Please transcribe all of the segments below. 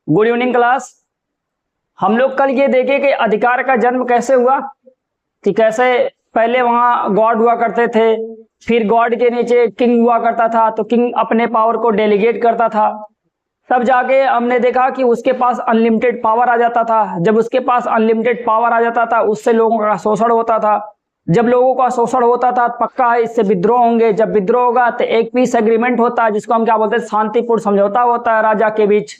Good evening class. हम लोग कल ये देखे कि अधिकार का जन्म कैसे हुआ, कि कैसे पहले वहां गॉड हुआ करते थे, फिर गॉड के नीचे किंग हुआ करता था, तो किंग अपने पावर को डेलीगेट करता था, तब जाके हमने देखा कि उसके पास अनलिमिटेड पावर आ जाता था। जब उसके पास अनलिमिटेड पावर आ जाता था उससे लोगों का शोषण होता था। जब लोगों का शोषण होता था पक्का है इससे विद्रोह होंगे। जब विद्रोह होगा तो एक पीस एग्रीमेंट होता है जिसको हम क्या बोलते हैं, शांतिपूर्ण समझौता होता है राजा के बीच।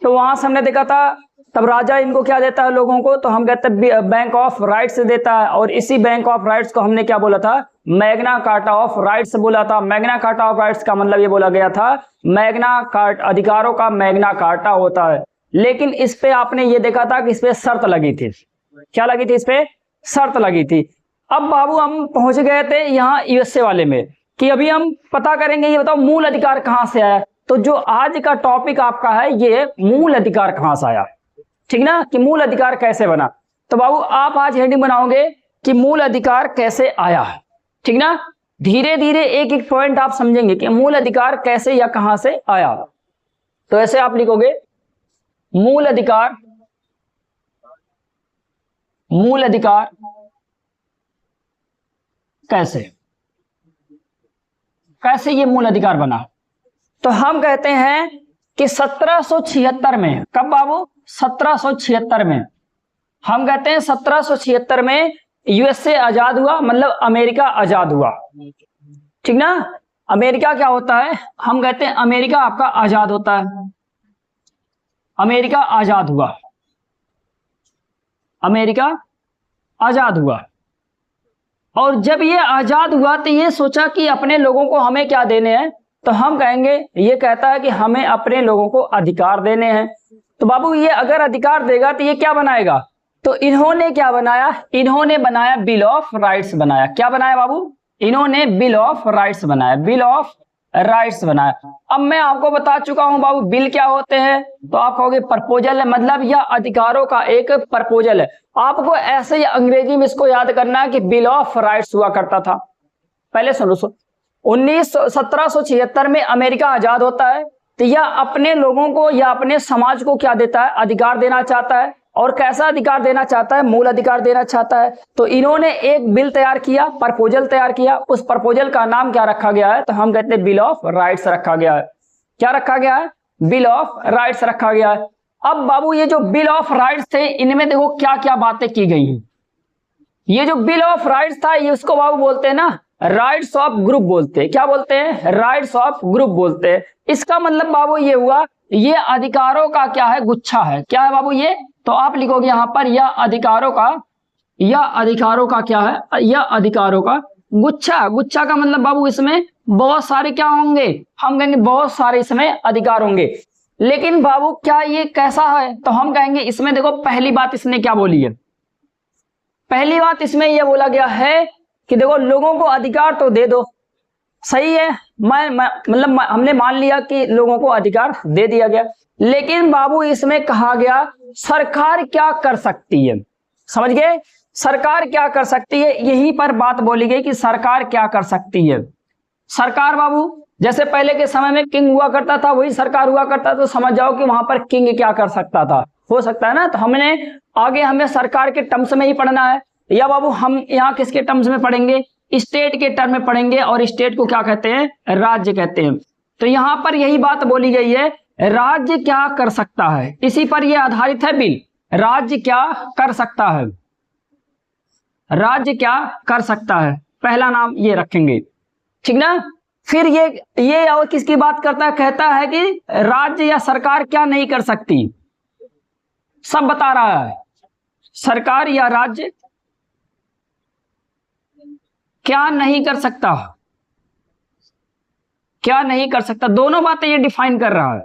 तो वहां से हमने देखा था तब राजा इनको क्या देता है लोगों को, तो हम कहते हैं बैंक ऑफ राइट्स देता है। और इसी बैंक ऑफ राइट्स को हमने क्या बोला था, मैग्ना कार्टा ऑफ राइट्स बोला था। मैग्ना कार्टा ऑफ राइट्स का मतलब ये बोला गया था मैग्ना कार्ट, अधिकारों का मैग्ना कार्टा होता है। लेकिन इस पे आपने ये देखा था कि इस पे शर्त लगी थी। क्या लगी थी? इस पे शर्त लगी थी। अब बाबू हम पहुंच गए थे यहाँ यूएसए वाले में कि अभी हम पता करेंगे, ये बताओ मूल अधिकार कहां से आया। तो जो आज का टॉपिक आपका है ये मूल अधिकार कहां से आया, ठीक ना, कि मूल अधिकार कैसे बना। तो बाबू आप आज हेडिंग बनाओगे कि मूल अधिकार कैसे आया, ठीक ना। धीरे धीरे एक एक पॉइंट आप समझेंगे कि मूल अधिकार कैसे या कहां से आया। तो ऐसे आप लिखोगे मूल अधिकार, मूल अधिकार कैसे, कैसे ये मूल अधिकार बना। तो हम कहते हैं कि 1776 में, कब बाबू, 1776 में, हम कहते हैं 1776 में यूएसए आजाद हुआ, मतलब अमेरिका आजाद हुआ, ठीक ना। अमेरिका क्या होता है, हम कहते हैं अमेरिका आपका आजाद होता है। अमेरिका आजाद हुआ, अमेरिका आजाद हुआ। और जब ये आजाद हुआ तो ये सोचा कि अपने लोगों को हमें क्या देने हैं, तो हम कहेंगे, ये कहता है कि हमें अपने लोगों को अधिकार देने हैं। तो बाबू ये अगर अधिकार देगा तो ये क्या बनाएगा, तो इन्होंने क्या बनाया, इन्होंने बनाया बिल ऑफ राइट्स बनाया। क्या बनाया बाबू, इन्होंने बिल ऑफ राइट्स बनाया, बिल ऑफ राइट्स बनाया। अब मैं आपको बता चुका हूं बाबू बिल क्या होते हैं, तो आप कहोगे प्रपोजल है, मतलब यह अधिकारों का एक प्रपोजल है। आपको ऐसे ही अंग्रेजी में इसको याद करना है कि बिल ऑफ राइट्स हुआ करता था। पहले सुनो, 1776 में अमेरिका आजाद होता है, तो यह अपने लोगों को या अपने समाज को क्या देता है, अधिकार देना चाहता है। और कैसा अधिकार देना चाहता है, मूल अधिकार देना चाहता है। तो इन्होंने एक बिल तैयार किया, प्रपोजल तैयार किया। उस प्रपोजल का नाम क्या रखा गया है, तो हम कहते हैं बिल ऑफ राइट्स रखा गया है। क्या रखा गया है, बिल ऑफ राइट्स रखा गया है। अब बाबू ये जो बिल ऑफ राइट्स थे इनमें देखो क्या क्या बातें की गई हैं। ये जो बिल ऑफ राइट्स था ये उसको बाबू बोलते हैं ना राइट्स ऑफ ग्रुप बोलते हैं। क्या बोलते हैं, राइट्स ऑफ ग्रुप बोलते हैं। इसका मतलब बाबू ये हुआ ये अधिकारों का क्या है, गुच्छा है। क्या है बाबू ये, तो आप लिखोगे यहां पर यह अधिकारों का, यह अधिकारों का क्या है, यह अधिकारों का गुच्छा। गुच्छा का मतलब बाबू इसमें बहुत सारे क्या होंगे, हम कहेंगे बहुत सारे इसमें अधिकार होंगे। लेकिन बाबू क्या ये कैसा है, तो हम कहेंगे इसमें देखो पहली बात इसने क्या बोली है, पहली बात इसमें यह बोला गया है कि देखो लोगों को अधिकार तो दे दो, सही है, मतलब हमने मान लिया कि लोगों को अधिकार दे दिया गया। लेकिन बाबू इसमें कहा गया सरकार क्या कर सकती है, समझ गए, सरकार क्या कर सकती है, यहीं पर बात बोली गई कि सरकार क्या कर सकती है। सरकार बाबू जैसे पहले के समय में किंग हुआ करता था वही सरकार हुआ करता, तो समझ जाओ कि वहां पर किंग क्या कर सकता था, हो सकता है ना। तो हमने आगे हमें सरकार के टर्म्स में ही पढ़ना है, या बाबू हम यहाँ किसके टर्म्स में पढ़ेंगे, स्टेट के टर्म में पढ़ेंगे। और स्टेट को क्या कहते हैं, राज्य कहते हैं। तो यहाँ पर यही बात बोली गई है, राज्य क्या कर सकता है, इसी पर यह आधारित है बिल। राज्य क्या कर सकता है, राज्य क्या कर सकता है, पहला नाम ये रखेंगे, ठीक ना। फिर ये और किसकी बात करता है, कहता है कि राज्य या सरकार क्या नहीं कर सकती, सब बता रहा है, सरकार या राज्य क्या नहीं कर सकता, क्या नहीं कर सकता, दोनों बातें ये डिफाइन कर रहा है,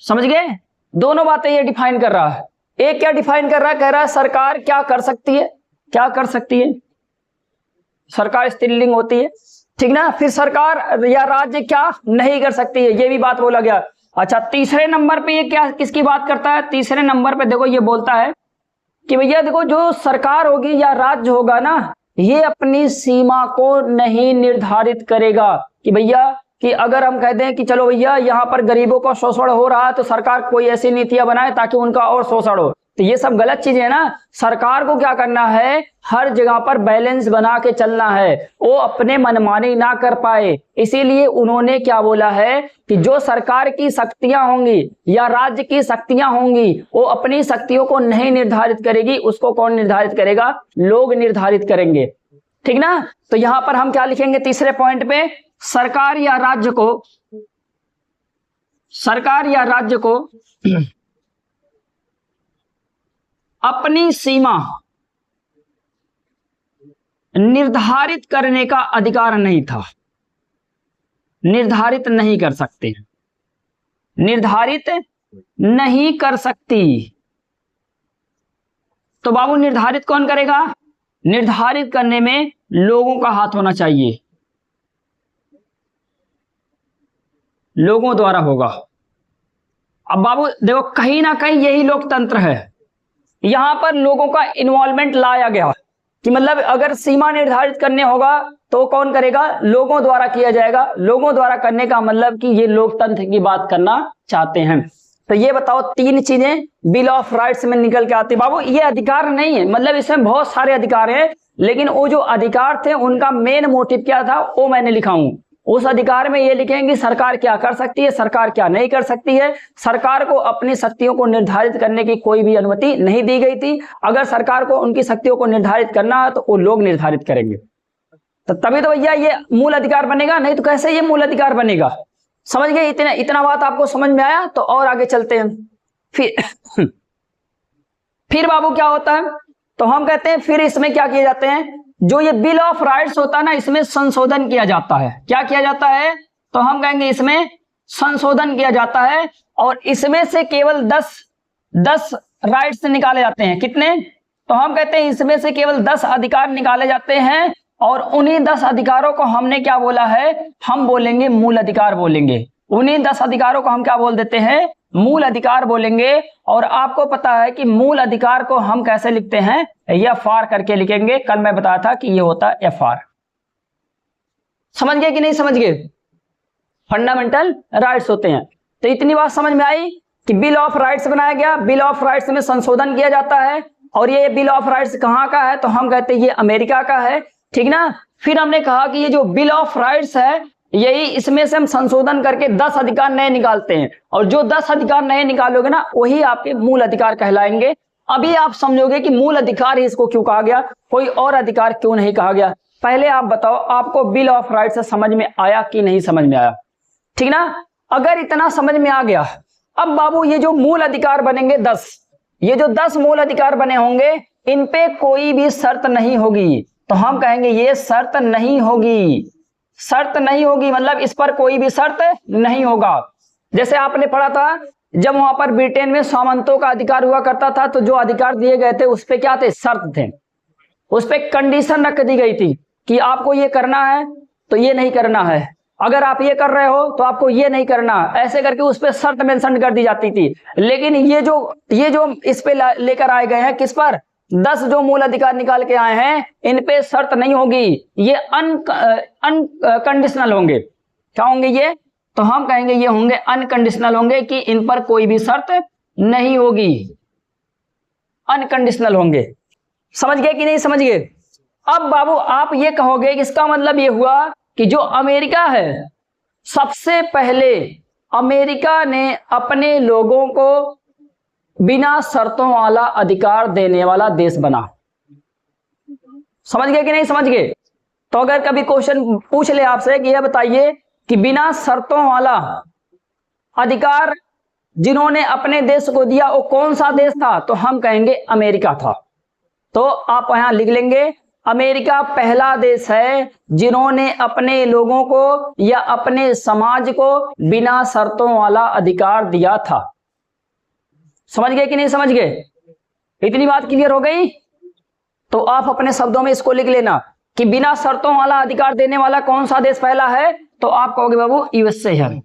समझ गए, दोनों बातें ये डिफाइन कर रहा है। एक क्या डिफाइन कर रहा है, कह रहा है सरकार क्या कर सकती है, क्या कर सकती है, सरकार स्त्रीलिंग होती है, ठीक ना। फिर सरकार या राज्य क्या नहीं कर सकती है, ये भी बात बोला गया। अच्छा तीसरे नंबर पे ये क्या किसकी बात करता है, तीसरे नंबर पे देखो ये बोलता है कि भैया देखो जो सरकार होगी या राज्य होगा ना, ये अपनी सीमा को नहीं निर्धारित करेगा कि भैया कि अगर हम कहते हैं कि चलो भैया यहाँ पर गरीबों का शोषण हो रहा है तो सरकार कोई ऐसी नीतियां बनाए ताकि उनका और शोषण हो, तो ये सब गलत चीज है ना। सरकार को क्या करना है, हर जगह पर बैलेंस बना के चलना है, वो अपने मनमानी ना कर पाए। इसीलिए उन्होंने क्या बोला है कि जो सरकार की शक्तियां होंगी या राज्य की शक्तियां होंगी वो अपनी शक्तियों को नहीं निर्धारित करेगी, उसको कौन निर्धारित करेगा, लोग निर्धारित करेंगे। ठीक ना। तो यहां पर हम क्या लिखेंगे तीसरे पॉइंट पे, सरकार या राज्य को अपनी सीमा निर्धारित करने का अधिकार नहीं था, निर्धारित नहीं कर सकते, निर्धारित नहीं कर सकती। तो बाबू निर्धारित कौन करेगा, निर्धारित करने में लोगों का हाथ होना चाहिए, लोगों द्वारा होगा। अब बाबू देखो कहीं ना कहीं यही लोकतंत्र है, यहां पर लोगों का इन्वॉल्वमेंट लाया गया कि मतलब अगर सीमा निर्धारित करने होगा तो कौन करेगा, लोगों द्वारा किया जाएगा। लोगों द्वारा करने का मतलब कि ये लोकतंत्र की बात करना चाहते हैं। तो ये बताओ तीन चीजें बिल ऑफ राइट्स में निकल के आती। बाबू ये अधिकार नहीं है, मतलब इसमें बहुत सारे अधिकार हैं, लेकिन वो जो अधिकार थे उनका मेन मोटिव क्या था वो मैंने लिखा हूं। उस अधिकार में ये लिखेंगे सरकार क्या कर सकती है, सरकार क्या नहीं कर सकती है। सरकार को अपनी शक्तियों को निर्धारित करने की कोई भी अनुमति नहीं दी गई थी। अगर सरकार को उनकी शक्तियों को निर्धारित करना है तो वो लोग निर्धारित करेंगे, तो तभी तो भैया ये मूल अधिकार बनेगा, नहीं तो कैसे ये मूल अधिकार बनेगा। समझ गए, इतना बात आपको समझ में आया। तो और आगे चलते हैं। फिर बाबू क्या होता है, तो हम कहते हैं फिर इसमें क्या किए जाते हैं, जो ये बिल ऑफ राइट्स होता है ना इसमें संशोधन किया जाता है। क्या किया जाता है, तो हम कहेंगे इसमें संशोधन किया जाता है और इसमें से केवल 10 राइट्स निकाले जाते हैं। कितने, तो हम कहते हैं इसमें से केवल 10 अधिकार निकाले जाते हैं और उन्हीं 10 अधिकारों को हमने क्या बोला है, हम बोलेंगे मूल अधिकार बोलेंगे। उन्हीं 10 अधिकारों को हम क्या बोल देते हैं, मूल अधिकार बोलेंगे। और आपको पता है कि मूल अधिकार को हम कैसे लिखते हैं, FR करके लिखेंगे। कल मैं बताया था कि ये होता है FR। समझ गए कि नहीं समझ गए, फंडामेंटल राइट्स होते हैं। तो इतनी बात समझ में आई कि बिल ऑफ राइट्स बनाया गया, बिल ऑफ राइट्स में संशोधन किया जाता है। और ये बिल ऑफ राइट्स कहाँ का है, तो हम कहते हैं ये अमेरिका का है। ठीक ना। फिर हमने कहा कि ये जो बिल ऑफ राइट्स है यही, इसमें से हम संशोधन करके 10 अधिकार नए निकालते हैं और जो 10 अधिकार नए निकालोगे ना वही आपके मूल अधिकार कहलाएंगे। अभी आप समझोगे कि मूल अधिकार ही इसको क्यों कहा गया, कोई और अधिकार क्यों नहीं कहा गया। पहले आप बताओ आपको बिल ऑफ राइट्स से समझ में आया कि नहीं समझ में आया। ठीक ना। अगर इतना समझ में आ गया, अब बाबू ये जो मूल अधिकार बनेंगे 10, ये जो 10 मूल अधिकार बने होंगे इन पे कोई भी शर्त नहीं होगी। तो हम कहेंगे ये शर्त नहीं होगी, शर्त नहीं होगी मतलब इस पर कोई भी शर्त नहीं होगा। जैसे आपने पढ़ा था जब वहां पर ब्रिटेन में सामंतों का अधिकार हुआ करता था, तो जो अधिकार दिए गए थे उस पे क्या थे, शर्त थे, उस पे कंडीशन रख दी गई थी कि आपको ये करना है तो ये नहीं करना है, अगर आप ये कर रहे हो तो आपको ये नहीं करना, ऐसे करके उस पे शर्त मेंशन कर दी जाती थी। लेकिन ये जो इस पे लेकर आए गए हैं, किस पर, 10 जो मूल अधिकार निकाल के आए हैं इन पे शर्त नहीं होगी, ये अनकंडीशनल होंगे। क्या होंगे ये, तो हम कहेंगे ये होंगे अनकंडीशनल होंगे कि इन पर कोई भी शर्त नहीं होगी, अनकंडीशनल होंगे। समझ गए कि नहीं समझ गए। अब बाबू आप ये कहोगे कि इसका मतलब ये हुआ कि जो अमेरिका है सबसे पहले अमेरिका ने अपने लोगों को बिना शर्तों वाला अधिकार देने वाला देश बना। समझ गए कि नहीं समझ गए। तो अगर कभी क्वेश्चन पूछ ले आपसे कि यह बताइए कि बिना शर्तों वाला अधिकार जिन्होंने अपने देश को दिया वो कौन सा देश था, तो हम कहेंगे अमेरिका था। तो आप यहां लिख लेंगे अमेरिका पहला देश है जिन्होंने अपने लोगों को या अपने समाज को बिना शर्तों वाला अधिकार दिया था। समझ गए कि नहीं समझ गए, इतनी बात क्लियर हो गई। तो आप अपने शब्दों में इसको लिख लेना कि बिना शर्तों वाला अधिकार देने वाला कौन सा देश पहला है, तो आप कहोगे बाबू यूएसए है।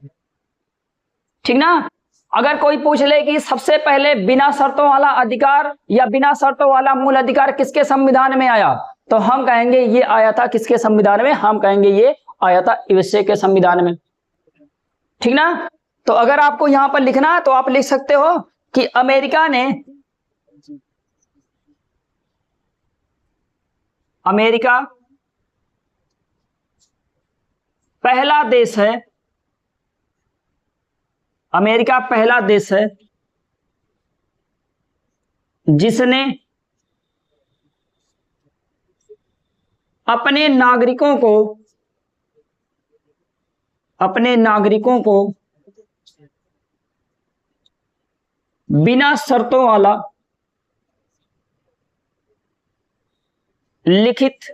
ठीक ना। अगर कोई पूछ ले कि सबसे पहले बिना शर्तों वाला अधिकार या बिना शर्तों वाला मूल अधिकार किसके संविधान में आया, तो हम कहेंगे ये आया था किसके संविधान में, हम कहेंगे ये आया था यूएसए के संविधान में। ठीक ना। तो अगर आपको यहां पर लिखना है तो आप लिख सकते हो कि अमेरिका पहला देश है, अमेरिका पहला देश है जिसने अपने नागरिकों को बिना शर्तों वाला लिखित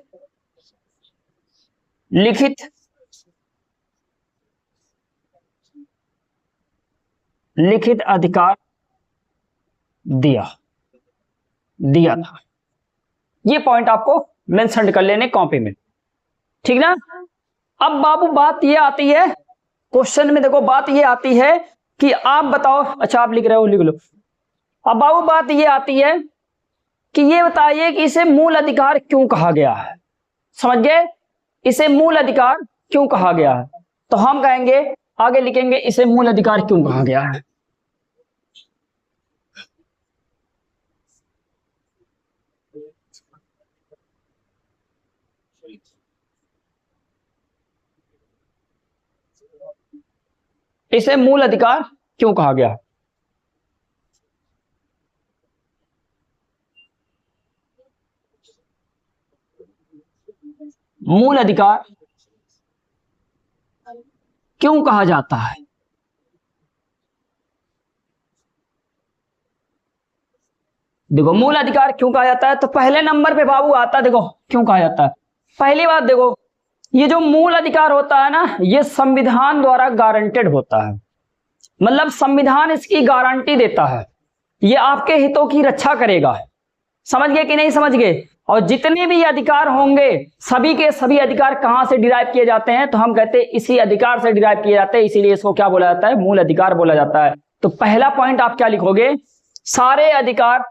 अधिकार दिया था। ये पॉइंट आपको मेंशन कर लेने कॉपी में, ठीक ना। अब बाबू बात ये आती है क्वेश्चन में, देखो बात ये आती है कि आप बताओ, अच्छा आप लिख रहे हो लिख लो। अब बाबू बात ये आती है कि ये बताइए कि इसे मूल अधिकार क्यों कहा गया है। समझ गए, इसे मूल अधिकार क्यों कहा गया है। तो हम कहेंगे, आगे लिखेंगे इसे मूल अधिकार क्यों कहा गया है। इसे मूल अधिकार क्यों कहा गया। मूल अधिकार क्यों कहा जाता है। देखो मूल अधिकार क्यों कहा जाता है, तो पहले नंबर पे बाबू आता है, देखो क्यों कहा जाता है। पहली बात देखो, ये जो मूल अधिकार होता है ना, ये संविधान द्वारा गारंटेड होता है, मतलब संविधान इसकी गारंटी देता है, ये आपके हितों की रक्षा करेगा। समझ गए कि नहीं समझ गए। और जितने भी अधिकार होंगे सभी के सभी अधिकार कहां से डिराइव किए जाते हैं, तो हम कहते हैं इसी अधिकार से डिराइव किए जाते हैं, इसीलिए इसको क्या बोला जाता है, मूल अधिकार बोला जाता है। तो पहला पॉइंट आप क्या लिखोगे, सारे अधिकार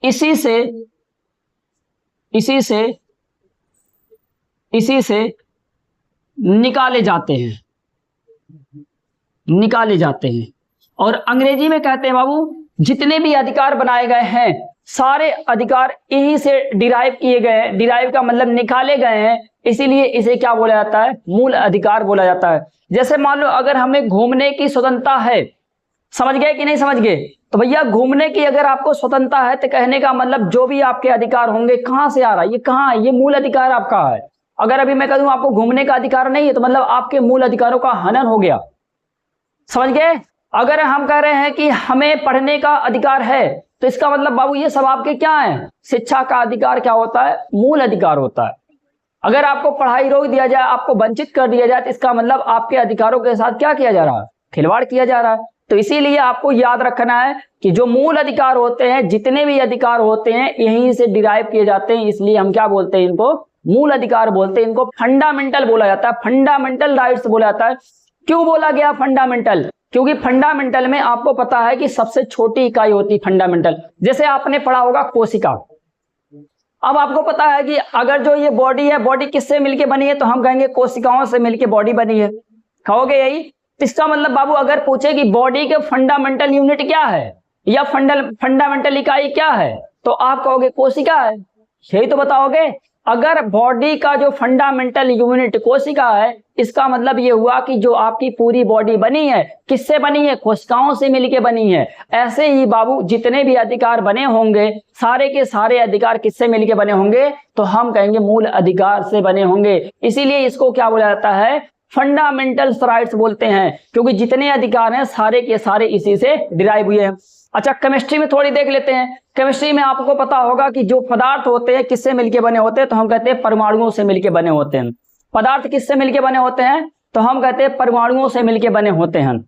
इसी से निकाले जाते हैं। और अंग्रेजी में कहते हैं बाबू, जितने भी अधिकार बनाए गए हैं सारे अधिकार यहीं से डिराइव किए गए हैं, डिराइव का मतलब निकाले गए हैं, इसीलिए इसे क्या बोला जाता है, मूल अधिकार बोला जाता है। जैसे मान लो अगर हमें घूमने की स्वतंत्रता है, समझ गए कि नहीं समझ गए, तो भैया घूमने की अगर आपको स्वतंत्रता है तो कहने का मतलब जो भी आपके अधिकार होंगे कहां से आ रहा है, ये कहां है, ये मूल अधिकार आपका है। अगर अभी मैं कह दूं आपको घूमने का अधिकार नहीं है, तो मतलब आपके मूल अधिकारों का हनन हो गया। समझ गए। अगर हम कह रहे हैं कि हमें पढ़ने का अधिकार है, तो इसका मतलब बाबू ये सब आपके क्या है, शिक्षा का अधिकार क्या होता है, मूल अधिकार होता है। अगर आपको पढ़ाई रोक दिया जाए, आपको वंचित कर दिया जाए, तो इसका मतलब आपके अधिकारों के साथ क्या किया जा रहा है, खिलवाड़ किया जा रहा है। तो इसीलिए आपको याद रखना है कि जो मूल अधिकार होते हैं, जितने भी अधिकार होते हैं यहीं से डिराइव किए जाते हैं, इसलिए हम क्या बोलते हैं, इनको मूल अधिकार बोलते हैं, इनको फंडामेंटल बोला जाता है, फंडामेंटल राइट्स बोला जाता है। क्यों बोला गया फंडामेंटल, क्योंकि फंडामेंटल में आपको पता है कि सबसे छोटी इकाई होती है फंडामेंटल। जैसे आपने पढ़ा होगा कोशिका, अब आपको पता है कि अगर जो ये बॉडी है, बॉडी किससे मिलके बनी है, तो हम कहेंगे कोशिकाओं से मिलके बॉडी बनी है, कहोगे यही। इसका मतलब बाबू अगर पूछे कि बॉडी के फंडामेंटल यूनिट क्या है या फंडामेंटल इकाई क्या है, तो आप कहोगे कोशिका है, यही तो बताओगे। अगर बॉडी का जो फंडामेंटल यूनिट कोशिका है, इसका मतलब ये हुआ कि जो आपकी पूरी बॉडी बनी है किससे बनी है, कोशिकाओं से मिलके बनी है। ऐसे ही बाबू जितने भी अधिकार बने होंगे, सारे के सारे अधिकार किससे मिलके बने होंगे, तो हम कहेंगे मूल अधिकार से बने होंगे। इसीलिए इसको क्या बोला जाता है, फंडामेंटल राइट्स बोलते हैं, क्योंकि जितने अधिकार हैं सारे के सारे इसी से डिराइव हुए हैं। अच्छा केमिस्ट्री में थोड़ी देख लेते हैं। केमिस्ट्री में आपको पता होगा कि जो पदार्थ होते हैं किससे मिलके बने होते हैं, तो हम कहते हैं परमाणुओं से मिलके बने होते हैं। पदार्थ किससे मिलके बने होते हैं, तो हम कहते हैं परमाणुओं से मिलके बने होते हैं।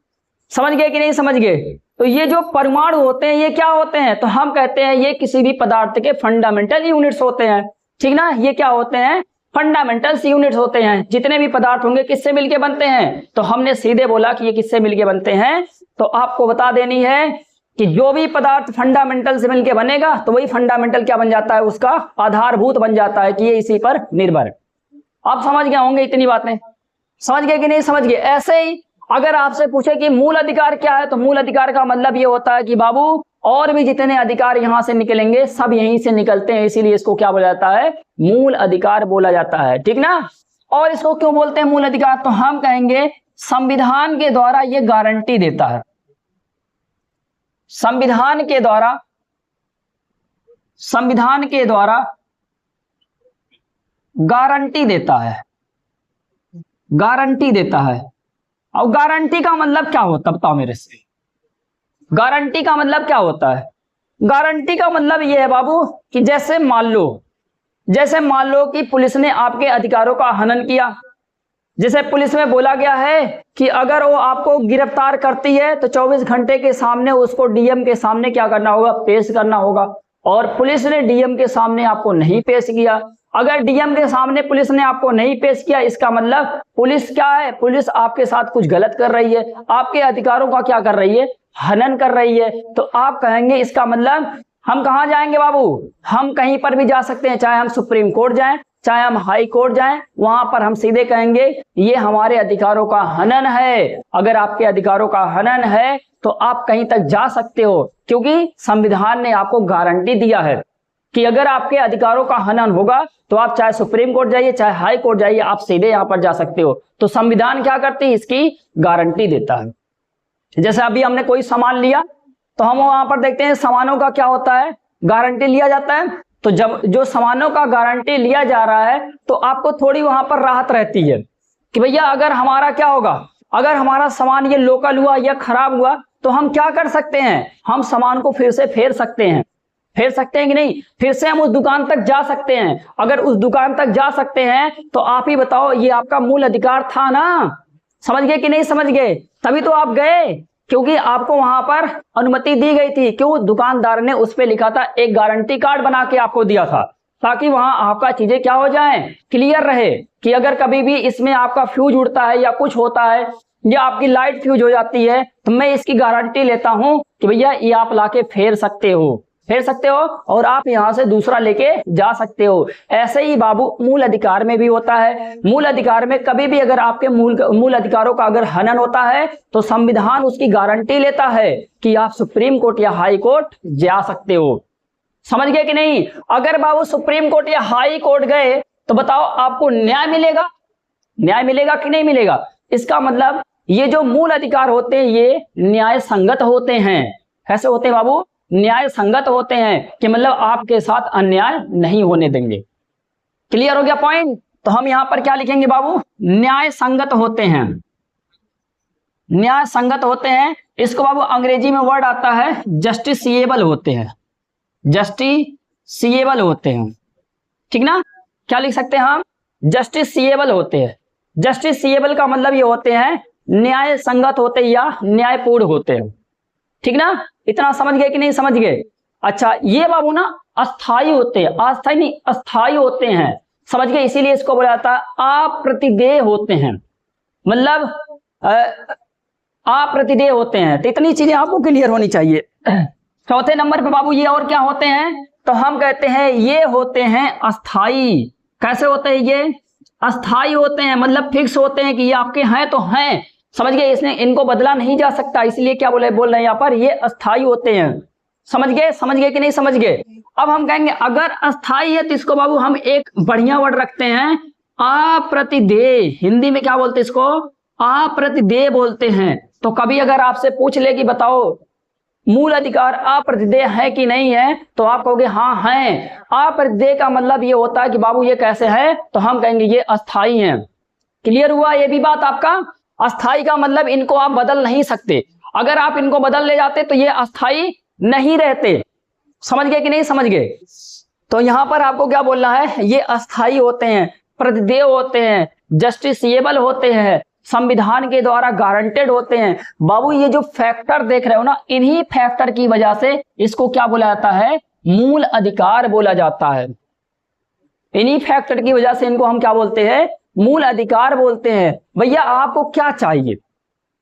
समझ गए कि नहीं समझ गए। तो ये जो परमाणु होते हैं ये क्या होते हैं, तो हम कहते हैं ये किसी भी पदार्थ के फंडामेंटल यूनिट्स होते हैं, ठीक ना। ये क्या होते हैं, फंडामेंटल यूनिट्स होते हैं। जितने भी पदार्थ होंगे किससे मिलके बनते हैं, तो हमने सीधे बोला कि ये किससे मिलके बनते हैं। तो आपको बता देनी है कि जो भी पदार्थ फंडामेंटल से मिलकर बनेगा तो वही फंडामेंटल क्या बन जाता है, उसका आधारभूत बन जाता है कि ये इसी पर निर्भर है। आप समझ गए होंगे इतनी बातें, समझ गए कि नहीं समझ गए। ऐसे ही अगर आपसे पूछे कि मूल अधिकार क्या है, तो मूल अधिकार का मतलब ये होता है कि बाबू और भी जितने अधिकार यहां से निकलेंगे सब यहीं से निकलते हैं, इसीलिए इसको क्या बोला जाता है, मूल अधिकार बोला जाता है, ठीक ना। और इसको क्यों बोलते हैं मूल अधिकार, तो हम कहेंगे संविधान के द्वारा ये गारंटी देता है, संविधान के द्वारा गारंटी देता है, गारंटी देता है। और गारंटी का मतलब क्या होता है बताओ मेरे से, गारंटी का मतलब क्या होता है। गारंटी का मतलब यह है बाबू कि जैसे मान लो कि पुलिस ने आपके अधिकारों का हनन किया। जैसे पुलिस में बोला गया है कि अगर वो आपको गिरफ्तार करती है तो 24 घंटे के सामने उसको डीएम के सामने क्या करना होगा, पेश करना होगा। और पुलिस ने डीएम के सामने आपको नहीं पेश किया। अगर डीएम के सामने पुलिस ने आपको नहीं पेश किया, इसका मतलब पुलिस क्या है, पुलिस आपके साथ कुछ गलत कर रही है, आपके अधिकारों का क्या कर रही है, हनन कर रही है। तो आप कहेंगे इसका मतलब हम कहां जाएंगे बाबू, हम कहीं पर भी जा सकते हैं, चाहे हम सुप्रीम कोर्ट जाएं, चाहे हम हाई कोर्ट जाएं, वहां पर हम सीधे कहेंगे ये हमारे अधिकारों का हनन है। अगर आपके अधिकारों का हनन है तो आप कहीं तक जा सकते हो, क्योंकि संविधान ने आपको गारंटी दिया है कि अगर आपके अधिकारों का हनन होगा तो आप चाहे सुप्रीम कोर्ट जाइए, चाहे हाई कोर्ट जाइए, आप सीधे यहां पर जा सकते हो। तो संविधान क्या करती है, इसकी गारंटी देता है। जैसे अभी हमने कोई सामान लिया तो हम वहां पर देखते हैं सामानों का क्या होता है, गारंटी लिया जाता है। तो जब जो सामानों का गारंटी लिया जा रहा है तो आपको थोड़ी वहां पर राहत रहती है कि भैया अगर हमारा क्या होगा, अगर हमारा सामान ये लोकल हुआ या खराब हुआ तो हम क्या कर सकते हैं, हम सामान को फिर से फेर सकते हैं कि नहीं, फिर से हम उस दुकान तक जा सकते हैं। अगर उस दुकान तक जा सकते हैं तो आप ही बताओ ये आपका मूल अधिकार था ना। समझ गए कि नहीं समझ गए, तभी तो आप गए, क्योंकि आपको वहां पर अनुमति दी गई थी। क्यों, दुकानदार ने उस पे लिखा था, एक गारंटी कार्ड बना के आपको दिया था, ताकि वहां आपका चीजें क्या हो जाएं, क्लियर रहे कि अगर कभी भी इसमें आपका फ्यूज उड़ता है या कुछ होता है या आपकी लाइट फ्यूज हो जाती है तो मैं इसकी गारंटी लेता हूं कि भैया ये आप लाके फेर सकते हो और आप यहां से दूसरा लेके जा सकते हो। ऐसे ही बाबू मूल अधिकार में भी होता है। मूल अधिकार में कभी भी अगर आपके मूल अधिकारों का अगर हनन होता है तो संविधान उसकी गारंटी लेता है कि आप सुप्रीम कोर्ट या हाई कोर्ट जा सकते हो। समझ गए कि नहीं। अगर बाबू सुप्रीम कोर्ट या हाई कोर्ट गए तो बताओ आपको न्याय मिलेगा कि नहीं मिलेगा। इसका मतलब ये जो मूल अधिकार होते हैं ये न्याय संगत होते हैं। कैसे होते हैं बाबू, न्याय संगत होते हैं कि मतलब आपके साथ अन्याय नहीं होने देंगे। क्लियर हो गया पॉइंट। तो हम यहां पर क्या लिखेंगे बाबू, न्याय संगत होते हैं, न्याय संगत होते हैं। इसको बाबू अंग्रेजी में वर्ड आता है जस्टिसिएबल होते हैं, जस्टिसिएबल होते हैं, ठीक ना। क्या लिख सकते हैं हम, जस्टिसिएबल होते हैं। जस्टिसिएबल का मतलब ये होते हैं न्याय संगत होते या न्यायपूर्ण होते हैं, ठीक ना। इतना समझ गए कि नहीं समझ गए। अच्छा ये बाबू ना अस्थाई होते हैं, अस्थाई नहीं अस्थाई होते हैं, समझ गए। इसीलिए इसको बोला जाता है अप्रतिदेय होते हैं, मतलब अप्रतिदेय होते हैं। तो इतनी चीजें आपको क्लियर होनी चाहिए। चौथे नंबर पे बाबू ये और क्या होते हैं, तो हम कहते हैं ये होते हैं अस्थाई। कैसे होते हैं ये, अस्थाई होते हैं, मतलब फिक्स होते हैं कि ये आपके हैं तो हैं, समझ गए। इसने इनको बदला नहीं जा सकता, इसलिए क्या बोल रहे हैं यहाँ पर, ये अस्थाई होते हैं। समझ गए कि नहीं समझ गए। अब हम कहेंगे अगर अस्थाई है तो इसको बाबू हम एक बढ़िया वर्ड रखते हैं अप्रतिदेय। हिंदी में क्या बोलते हैं इसको, अप्रतिदेय बोलते हैं। तो कभी अगर आपसे पूछ ले कि बताओ मूल अधिकार अप्रतिदेय है कि नहीं है, तो आप कहोगे हाँ है। अप्रतिदेय का मतलब ये होता है कि बाबू ये कैसे है, तो हम कहेंगे ये अस्थाई हैं। क्लियर हुआ ये भी बात आपका। अस्थाई का मतलब इनको आप बदल नहीं सकते, अगर आप इनको बदल ले जाते तो ये अस्थाई नहीं रहते। समझ गए कि नहीं समझ गए। तो यहां पर आपको क्या बोलना है, ये अस्थाई होते हैं, प्रतिदेय होते हैं, जस्टिसिएबल होते हैं, संविधान के द्वारा गारंटेड होते हैं। बाबू ये जो फैक्टर देख रहे हो ना, इन्हीं फैक्टर की वजह से इसको क्या बोला जाता है, मूल अधिकार बोला जाता है। इन्हीं फैक्टर की वजह से इनको हम क्या बोलते हैं, मूल अधिकार बोलते हैं। भैया आपको क्या चाहिए,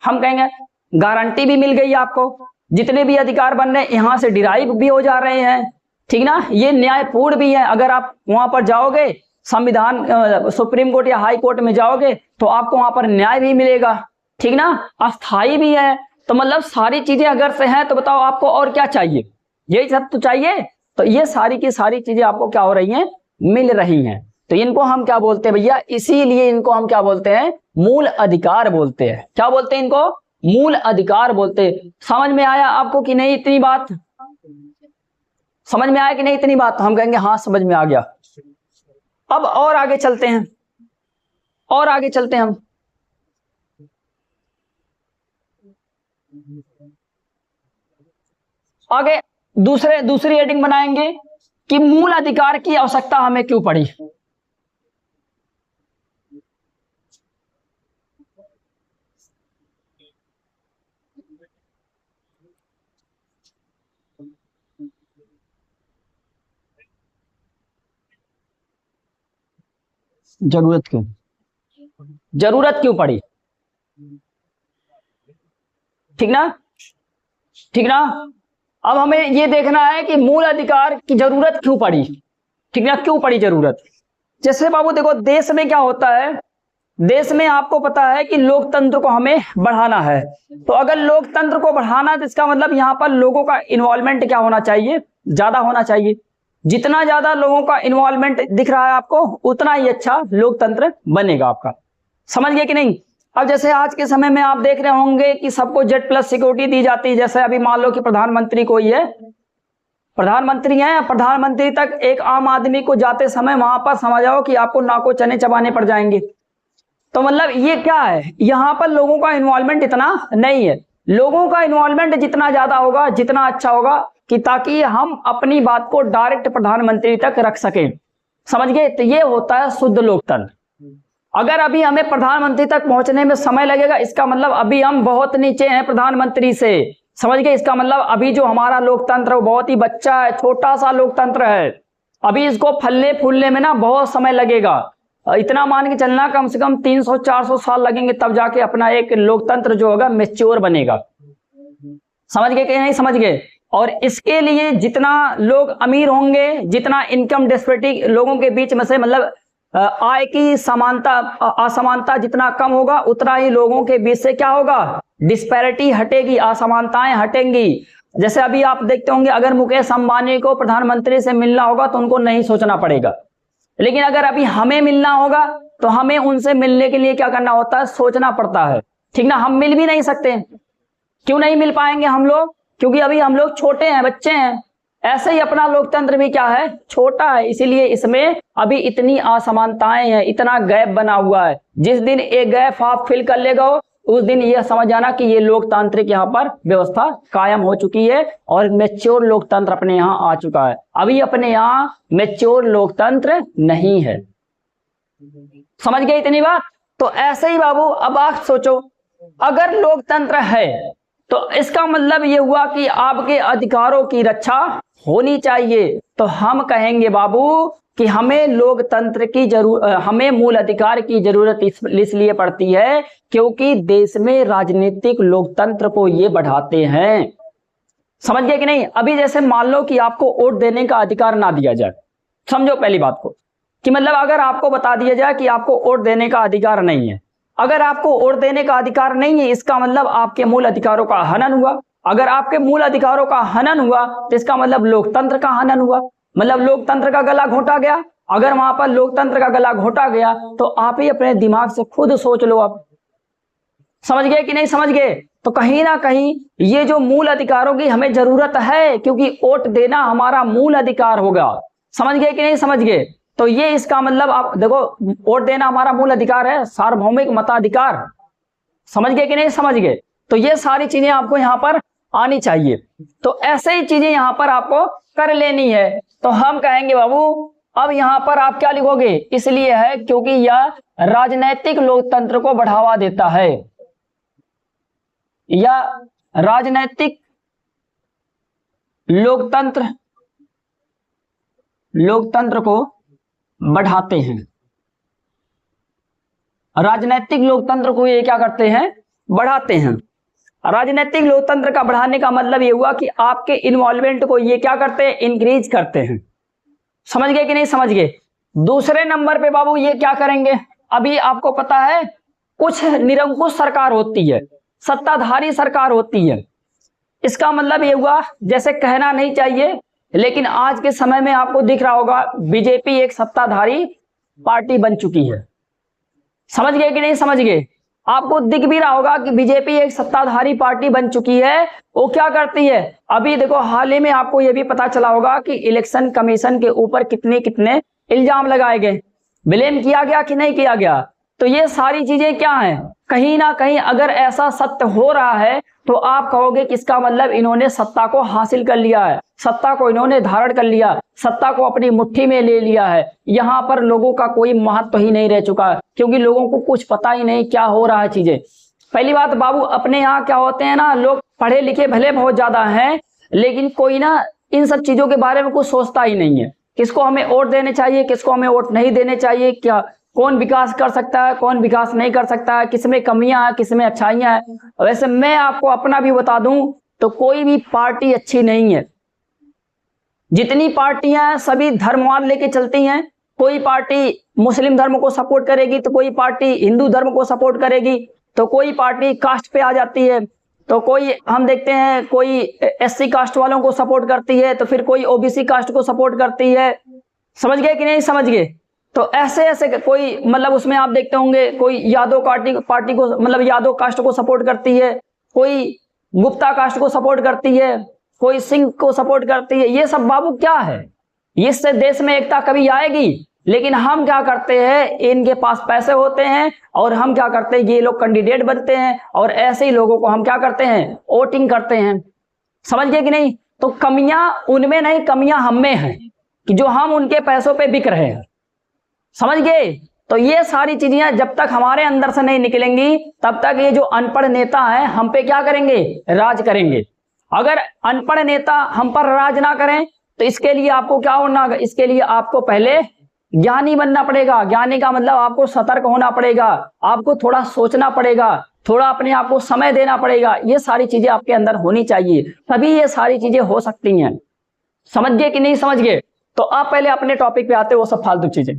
हम कहेंगे गारंटी भी मिल गई आपको, जितने भी अधिकार बन रहे हैं यहां से डिराइव भी हो जा रहे हैं, ठीक ना। ये न्यायपूर्ण भी है, अगर आप वहां पर जाओगे संविधान सुप्रीम कोर्ट या हाई कोर्ट में जाओगे तो आपको वहां पर न्याय भी मिलेगा, ठीक ना। अस्थाई भी है, तो मतलब सारी चीजें अगर से हैं तो बताओ आपको और क्या चाहिए, यही सब तो चाहिए। तो ये सारी की सारी चीजें आपको क्या हो रही हैं, मिल रही हैं। तो इनको हम क्या बोलते हैं भैया, इसीलिए इनको हम क्या बोलते हैं, मूल अधिकार बोलते हैं। क्या बोलते हैं इनको, मूल अधिकार बोलते हैं। समझ में आया आपको कि नहीं इतनी बात, समझ में आया कि नहीं इतनी बात, तो हम कहेंगे हाँ समझ में आ गया। अब और आगे चलते हैं, और आगे चलते हैं हम। आगे दूसरी हेडिंग बनाएंगे कि मूल अधिकार की आवश्यकता हमें क्यों पड़ी। जरूरत क्यों पड़ी, ठीक ना, ठीक ना। अब हमें यह देखना है कि मूल अधिकार की जरूरत क्यों पड़ी, ठीक ना, क्यों पड़ी जरूरत। जैसे बाबू देखो देश में क्या होता है, देश में आपको पता है कि लोकतंत्र को हमें बढ़ाना है। तो अगर लोकतंत्र को बढ़ाना है तो इसका मतलब यहां पर लोगों का इन्वॉल्वमेंट क्या होना चाहिए, ज्यादा होना चाहिए। जितना ज्यादा लोगों का इन्वॉल्वमेंट दिख रहा है आपको उतना ही अच्छा लोकतंत्र बनेगा आपका, समझ गए कि नहीं। अब जैसे आज के समय में आप देख रहे होंगे कि सबको Z+ सिक्योरिटी दी जाती है। जैसे अभी मान लो कि प्रधानमंत्री कोई है, प्रधानमंत्री है, प्रधानमंत्री तक एक आम आदमी को जाते समय वहां पर समझ आओ कि आपको नाको चने चबाने पड़ जाएंगे। तो मतलब ये क्या है, यहां पर लोगों का इन्वॉल्वमेंट इतना नहीं है। लोगों का इन्वॉल्वमेंट जितना ज्यादा होगा जितना अच्छा होगा, कि ताकि हम अपनी बात को डायरेक्ट प्रधानमंत्री तक रख सकें, समझ गए। तो ये होता है शुद्ध लोकतंत्र। अगर अभी हमें प्रधानमंत्री तक पहुंचने में समय लगेगा, इसका मतलब अभी हम बहुत नीचे हैं प्रधानमंत्री से, समझ गए। इसका मतलब अभी जो हमारा लोकतंत्र है वो बहुत ही बच्चा है, छोटा सा लोकतंत्र है। अभी इसको फलने फूलने में ना बहुत समय लगेगा। इतना मान के चलना कम से कम 300-400 साल लगेंगे, तब जाके अपना एक लोकतंत्र जो होगा मैच्योर बनेगा, समझ गए कि नहीं समझ गए। और इसके लिए जितना लोग अमीर होंगे, जितना इनकम डिस्पैरिटी लोगों के बीच में से मतलब आय की समानता असमानता जितना कम होगा, उतना ही लोगों के बीच से क्या होगा, डिस्पैरिटी हटेगी, असमानताएं हटेंगी। जैसे अभी आप देखते होंगे अगर मुकेश अंबानी को प्रधानमंत्री से मिलना होगा तो उनको नहीं सोचना पड़ेगा, लेकिन अगर अभी हमें मिलना होगा तो हमें उनसे मिलने के लिए क्या करना होता है, सोचना पड़ता है, ठीक ना। हम मिल भी नहीं सकते, क्यों नहीं मिल पाएंगे हम लोग, क्योंकि अभी हम लोग छोटे हैं, बच्चे हैं। ऐसे ही अपना लोकतंत्र भी क्या है, छोटा है, इसीलिए इसमें अभी इतनी असमानताएं हैं, इतना गैप बना हुआ है। जिस दिन एक गैप आप फिल कर लेगा उस दिन यह समझ जाना कि ये लोकतांत्रिक यहाँ पर व्यवस्था कायम हो चुकी है और मैच्योर लोकतंत्र अपने यहाँ आ चुका है। अभी अपने यहाँ मैच्योर लोकतंत्र नहीं है, समझ गए इतनी बात। तो ऐसे ही बाबू अब आप सोचो, अगर लोकतंत्र है तो इसका मतलब ये हुआ कि आपके अधिकारों की रक्षा होनी चाहिए। तो हम कहेंगे बाबू कि हमें लोकतंत्र की हमें मूल अधिकार की जरूरत इसलिए पड़ती है क्योंकि देश में राजनीतिक लोकतंत्र को ये बढ़ाते हैं, समझ गए कि नहीं। अभी जैसे मान लो कि आपको वोट देने का अधिकार ना दिया जाए, समझो पहली बात को, कि मतलब अगर आपको बता दिया जाए कि आपको वोट देने का अधिकार नहीं है, अगर आपको वोट देने का अधिकार नहीं है इसका मतलब आपके मूल अधिकारों का हनन हुआ। अगर आपके मूल अधिकारों का हनन हुआ तो इसका मतलब लोकतंत्र का हनन हुआ, मतलब लोकतंत्र का गला घोटा गया। अगर वहां पर लोकतंत्र का गला घोटा गया तो आप ही अपने दिमाग से खुद सोच लो, आप समझ गए कि नहीं समझ गए। तो कहीं ना कहीं ये जो मूल अधिकारों की हमें जरूरत है, क्योंकि वोट देना हमारा मूल अधिकार होगा, समझ गए कि नहीं समझ गए। तो ये इसका मतलब आप देखो, वोट देना हमारा मूल अधिकार है, सार्वभौमिक मताधिकार, समझ गए कि नहीं समझ गए। तो ये सारी चीजें आपको यहाँ पर आनी चाहिए। तो ऐसे ही चीजें यहाँ पर आपको कर लेनी है। तो हम कहेंगे बाबू अब यहाँ पर आप क्या लिखोगे, इसलिए है क्योंकि यह राजनैतिक लोकतंत्र को बढ़ावा देता है, या राजनैतिक लोकतंत्र को बढ़ाते हैं। राजनैतिक लोकतंत्र को ये क्या करते हैं, बढ़ाते हैं। राजनीतिक लोकतंत्र का बढ़ाने का मतलब ये हुआ कि आपके इन्वॉल्वमेंट को ये क्या करते हैं, इंक्रीज करते हैं। समझ गए कि नहीं समझ गए। दूसरे नंबर पे बाबू ये क्या करेंगे, अभी आपको पता है कुछ निरंकुश सरकार होती है, सत्ताधारी सरकार होती है। इसका मतलब ये हुआ, जैसे कहना नहीं चाहिए लेकिन आज के समय में आपको दिख रहा होगा बीजेपी एक सत्ताधारी पार्टी बन चुकी है। समझ गए कि नहीं समझ गए। आपको दिख भी रहा होगा कि बीजेपी एक सत्ताधारी पार्टी बन चुकी है। वो क्या करती है, अभी देखो हाल ही में आपको यह भी पता चला होगा कि इलेक्शन कमीशन के ऊपर कितने कितने इल्जाम लगाए गए, ब्लेम किया गया कि नहीं किया गया। तो ये सारी चीजें क्या हैं, कहीं ना कहीं अगर ऐसा सत्य हो रहा है तो आप कहोगे कि इसका मतलब इन्होंने सत्ता को हासिल कर लिया है, सत्ता को इन्होंने धारण कर लिया, सत्ता को अपनी मुट्ठी में ले लिया है। यहाँ पर लोगों का कोई महत्व ही नहीं रह चुका है, क्योंकि लोगों को कुछ पता ही नहीं क्या हो रहा है चीजें। पहली बात बाबू, अपने यहाँ क्या होते हैं ना, लोग पढ़े लिखे भले बहुत ज्यादा हैं लेकिन कोई ना इन सब चीजों के बारे में कुछ सोचता ही नहीं है। किसको हमें वोट देने चाहिए, किसको हमें वोट नहीं देने चाहिए, क्या कौन विकास कर सकता है, कौन विकास नहीं कर सकता है, किसमें कमियां हैं, किसमें अच्छाइयां हैं। वैसे मैं आपको अपना भी बता दूं तो कोई भी पार्टी अच्छी नहीं है। जितनी पार्टियां हैं सभी धर्मवाद लेके चलती हैं। कोई पार्टी मुस्लिम धर्म को सपोर्ट करेगी तो कोई पार्टी हिंदू धर्म को सपोर्ट करेगी, तो कोई पार्टी कास्ट पे आ जाती है, तो कोई हम देखते हैं कोई एससी कास्ट वालों को सपोर्ट करती है, तो फिर कोई ओबीसी कास्ट को सपोर्ट करती है। समझ गए कि नहीं समझ गए। तो ऐसे ऐसे कोई मतलब उसमें आप देखते होंगे कोई यादव पार्टी को मतलब यादव कास्ट को सपोर्ट करती है, कोई गुप्ता कास्ट को सपोर्ट करती है, कोई सिंह को सपोर्ट करती है। ये सब बाबू क्या है, इससे देश में एकता कभी आएगी। लेकिन हम क्या करते हैं, इनके पास पैसे होते हैं और हम क्या करते हैं, ये लोग कैंडिडेट बनते हैं और ऐसे ही लोगों को हम क्या करते हैं, वोटिंग करते हैं। समझ गए कि नहीं। तो कमियां उनमें नहीं, कमियां हम में हैं कि जो हम उनके पैसों पे बिक रहे हैं। समझ गए। तो ये सारी चीजें जब तक हमारे अंदर से नहीं निकलेंगी तब तक ये जो अनपढ़ नेता है हम पे क्या करेंगे, राज करेंगे। अगर अनपढ़ नेता हम पर राज ना करें तो इसके लिए आपको क्या होना, इसके लिए आपको पहले ज्ञानी बनना पड़ेगा। ज्ञानी का मतलब आपको सतर्क होना पड़ेगा, आपको थोड़ा सोचना पड़ेगा, थोड़ा अपने आप को समय देना पड़ेगा। ये सारी चीजें आपके अंदर होनी चाहिए, तभी ये सारी चीजें हो सकती हैं। समझ गए कि नहीं समझ गए। तो आप पहले अपने टॉपिक पे आते, वो सब फालतू चीजें।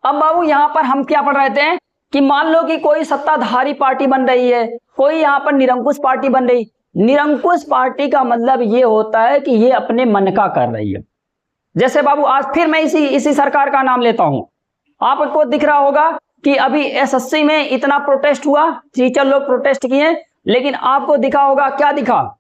अब बाबू यहां पर हम क्या पढ़ रहे थे कि मान लो कि कोई सत्ताधारी पार्टी बन रही है, कोई यहां पर निरंकुश पार्टी बन रही। निरंकुश पार्टी का मतलब ये होता है कि ये अपने मन का कर रही है। जैसे बाबू आज फिर मैं इसी सरकार का नाम लेता हूं। आपको दिख रहा होगा कि अभी एसएससी में इतना प्रोटेस्ट हुआ, टीचर लोग प्रोटेस्ट किए, लेकिन आपको दिखा होगा क्या दिखा,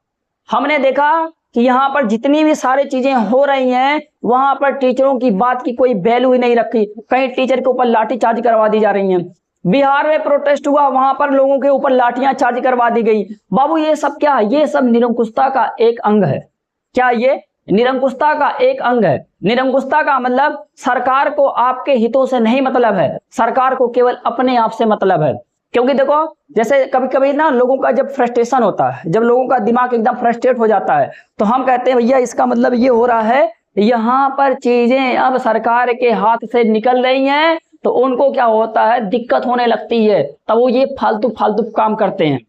हमने देखा कि यहाँ पर जितनी भी सारी चीजें हो रही हैं वहां पर टीचरों की बात की कोई वैल्यू ही नहीं रखी। कहीं टीचर के ऊपर लाठी चार्ज करवा दी जा रही हैं। बिहार में प्रोटेस्ट हुआ, वहां पर लोगों के ऊपर लाठियां चार्ज करवा दी गई। बाबू ये सब क्या है, ये सब निरंकुशता का एक अंग है। क्या ये निरंकुशता का एक अंग है। निरंकुशता का मतलब सरकार को आपके हितों से नहीं मतलब है, सरकार को केवल अपने आप से मतलब है। क्योंकि देखो जैसे कभी कभी ना लोगों का जब फ्रस्ट्रेशन होता है, जब लोगों का दिमाग एकदम फ्रस्ट्रेट हो जाता है, तो हम कहते हैं भैया इसका मतलब ये हो रहा है यहाँ पर चीजें अब सरकार के हाथ से निकल रही हैं, तो उनको क्या होता है, दिक्कत होने लगती है, तब वो ये फालतू फालतू काम करते हैं।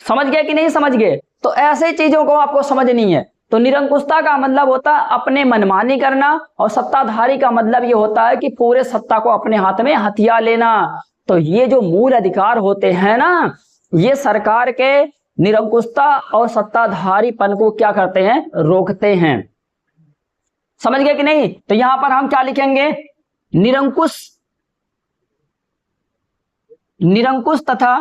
समझ गए कि नहीं समझ गए। तो ऐसे चीजों को आपको समझनी है। तो निरंकुशता का मतलब होता है अपने मनमानी करना, और सत्ताधारी का मतलब ये होता है कि पूरे सत्ता को अपने हाथ में हथिया लेना। तो ये जो मूल अधिकार होते हैं ना, ये सरकार के निरंकुशता और सत्ताधारीपन को क्या करते हैं, रोकते हैं। समझ गए कि नहीं। तो यहां पर हम क्या लिखेंगे, निरंकुश तथा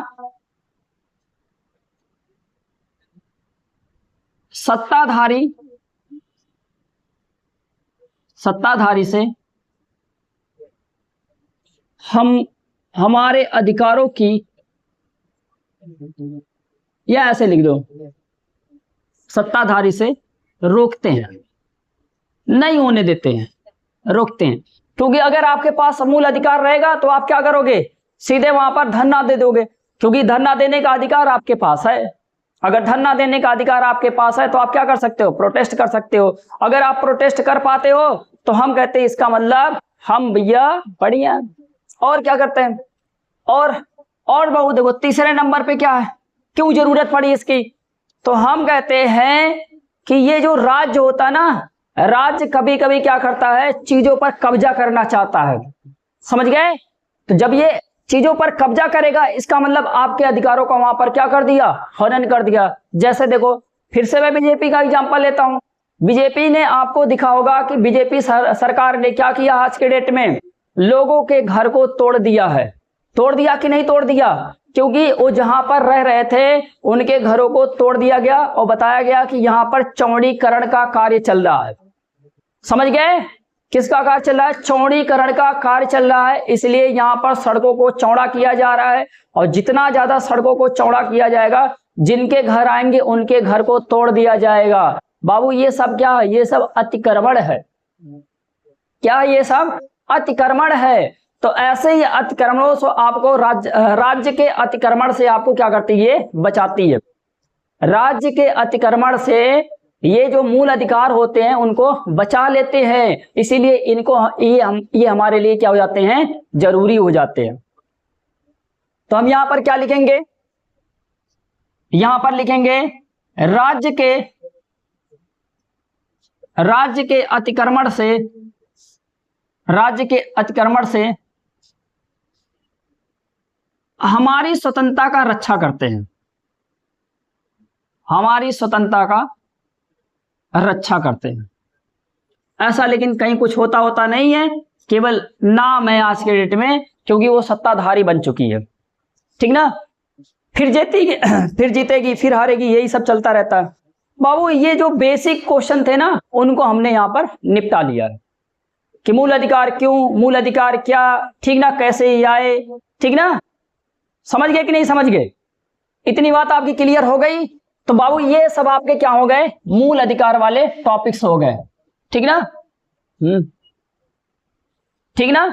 सत्ताधारी से हम हमारे अधिकारों की, या ऐसे लिख दो, सत्ताधारी से रोकते हैं, नहीं होने देते हैं, रोकते हैं। क्योंकि अगर आपके पास मूल अधिकार रहेगा तो आप क्या करोगे, सीधे वहां पर धरना दे दोगे, क्योंकि धरना देने का अधिकार आपके पास है। अगर धरना देने का अधिकार आपके पास है तो आप क्या कर सकते हो, प्रोटेस्ट कर सकते हो। अगर आप प्रोटेस्ट कर पाते हो तो हम कहते हैं इसका मतलब हम भैया बढ़िया। और क्या करते हैं, और बहुत देखो तीसरे नंबर पे क्या है, क्यों जरूरत पड़ी इसकी? तो हम कहते हैं कि ये जो राज्य होता है ना, राज्य कभी कभी क्या करता है, चीजों पर कब्जा करना चाहता है। समझ गए? तो जब ये चीजों पर कब्जा करेगा, इसका मतलब आपके अधिकारों का वहां पर क्या कर दिया, हनन कर दिया। जैसे देखो, फिर से मैं बीजेपी का एग्जांपल लेता हूं। बीजेपी ने, आपको दिखा होगा कि बीजेपी सरकार ने क्या किया आज के डेट में, लोगों के घर को तोड़ दिया है। तोड़ दिया कि नहीं तोड़ दिया? क्योंकि वो जहां पर रह रहे थे उनके घरों को तोड़ दिया गया और बताया गया कि यहां पर चौड़ीकरण का कार्य चल रहा है। समझ गए? किसका कार्य चल रहा है? चौड़ीकरण का कार्य चल रहा है। इसलिए यहां पर सड़कों को चौड़ा किया जा रहा है, और जितना ज्यादा सड़कों को चौड़ा किया जाएगा, जिनके घर आएंगे उनके घर को तोड़ दिया जाएगा। बाबू ये सब क्या है? ये सब अतिक्रमण है। क्या ये सब अतिक्रमण है? तो ऐसे ही अतिक्रमणों से आपको राज्य के अतिक्रमण से आपको क्या करती है, बचाती है। राज्य के अतिक्रमण से ये जो मूल अधिकार होते हैं उनको बचा लेते हैं। इसीलिए इनको ये हमारे लिए क्या हो जाते हैं, जरूरी हो जाते हैं। तो हम यहां पर क्या लिखेंगे? यहां पर लिखेंगे राज्य के अतिक्रमण से, राज्य के अतिक्रमण से हमारी स्वतंत्रता का रक्षा करते हैं। हमारी स्वतंत्रता का रक्षा करते हैं। ऐसा लेकिन कहीं कुछ होता नहीं है, केवल नाम है आज के डेट में, क्योंकि वो सत्ताधारी बन चुकी है। ठीक ना? फिर जीतेगी, फिर हारेगी, यही सब चलता रहता है। बाबू ये जो बेसिक क्वेश्चन थे ना, उनको हमने यहां पर निपटा लिया है कि मूल अधिकार क्यों, मूल अधिकार क्या, ठीक ना, कैसे ये आए, ठीक ना? समझ गए कि नहीं समझ गए? इतनी बात आपकी क्लियर हो गई? तो बाबू ये सब आपके क्या हो गए, मूल अधिकार वाले टॉपिक्स हो गए। ठीक ना? ठीक ना?